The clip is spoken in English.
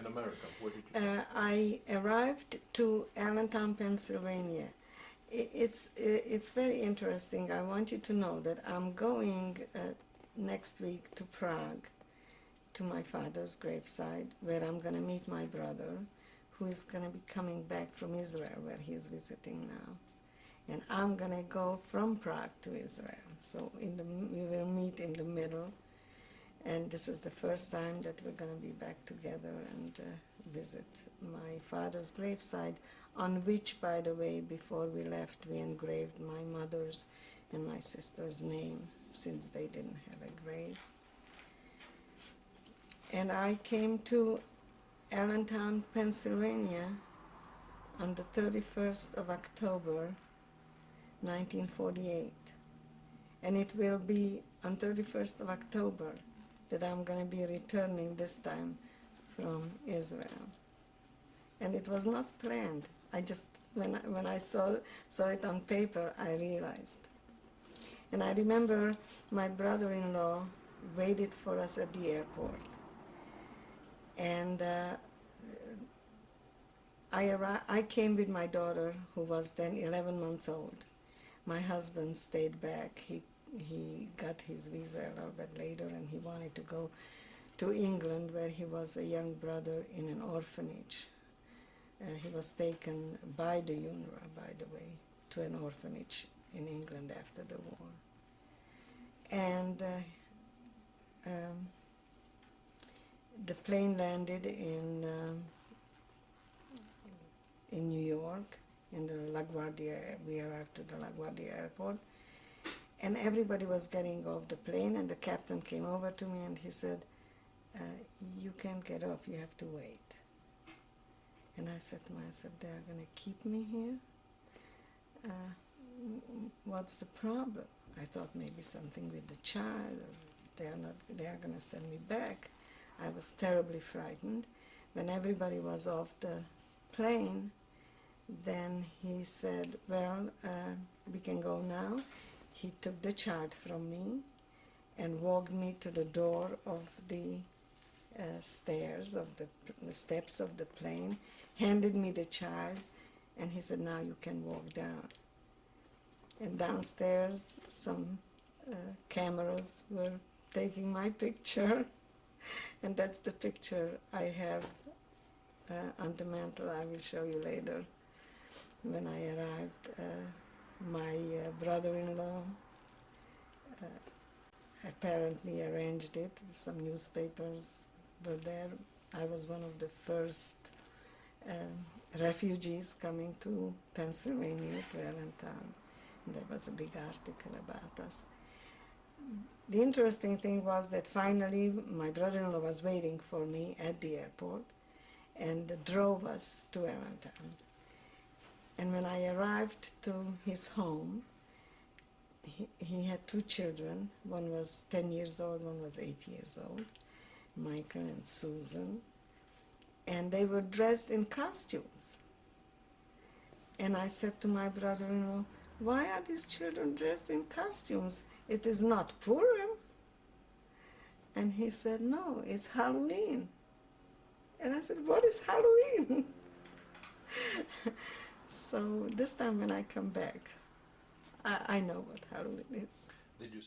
America? Where did you go? I arrived to Allentown, Pennsylvania. It's very interesting. I want you to know that I'm going next week to Prague, to my father's graveside, where I'm going to meet my brother, who is going to be coming back from Israel, where he's visiting now. And I'm going to go from Prague to Israel. So we will meet in the middle. And this is the first time that we're going to be back together and visit my father's graveside, on which, by the way, before we left, we engraved my mother's and my sister's name, since they didn't have a grave. And I came to Allentown, Pennsylvania on the 31st of October, 1948. And it will be on 31st of October that I'm going to be returning this time from Israel. And it was not planned. I just, when I saw it on paper, I realized. And I remember my brother-in-law waited for us at the airport. And I came with my daughter, who was then 11 months old. My husband stayed back. He got his visa a little bit later, and he wanted to go to England, where he was a young brother in an orphanage. He was taken by the UNRWA, by the way, to an orphanage in England after the war. And the plane landed in New York, in the LaGuardia. We arrived to the LaGuardia airport. And everybody was getting off the plane, and the captain came over to me and he said, you can't get off, you have to wait. And I said to myself, they're going to keep me here? What's the problem? I thought maybe something with the child, or they are going to send me back. I was terribly frightened. When everybody was off the plane, then he said, well, we can go now. He took the child from me and walked me to the door of the stairs, of the steps of the plane, handed me the child, and he said, now you can walk down. And downstairs, some cameras were taking my picture, and that's the picture I have on the mantle. I will show you later. When I arrived, my brother-in-law apparently arranged it. Some newspapers were there. I was one of the first refugees coming to Pennsylvania, to Allentown. And there was a big article about us. The interesting thing was that finally my brother-in-law was waiting for me at the airport and drove us to Allentown. And when I arrived to his home, he had two children. One was 10 years old, one was 8 years old, Michael and Susan. And they were dressed in costumes. And I said to my brother-in-law, why are these children dressed in costumes? It is not Purim. And he said, no, it's Halloween. And I said, what is Halloween? So this time when I come back, I know what Halloween is. Did you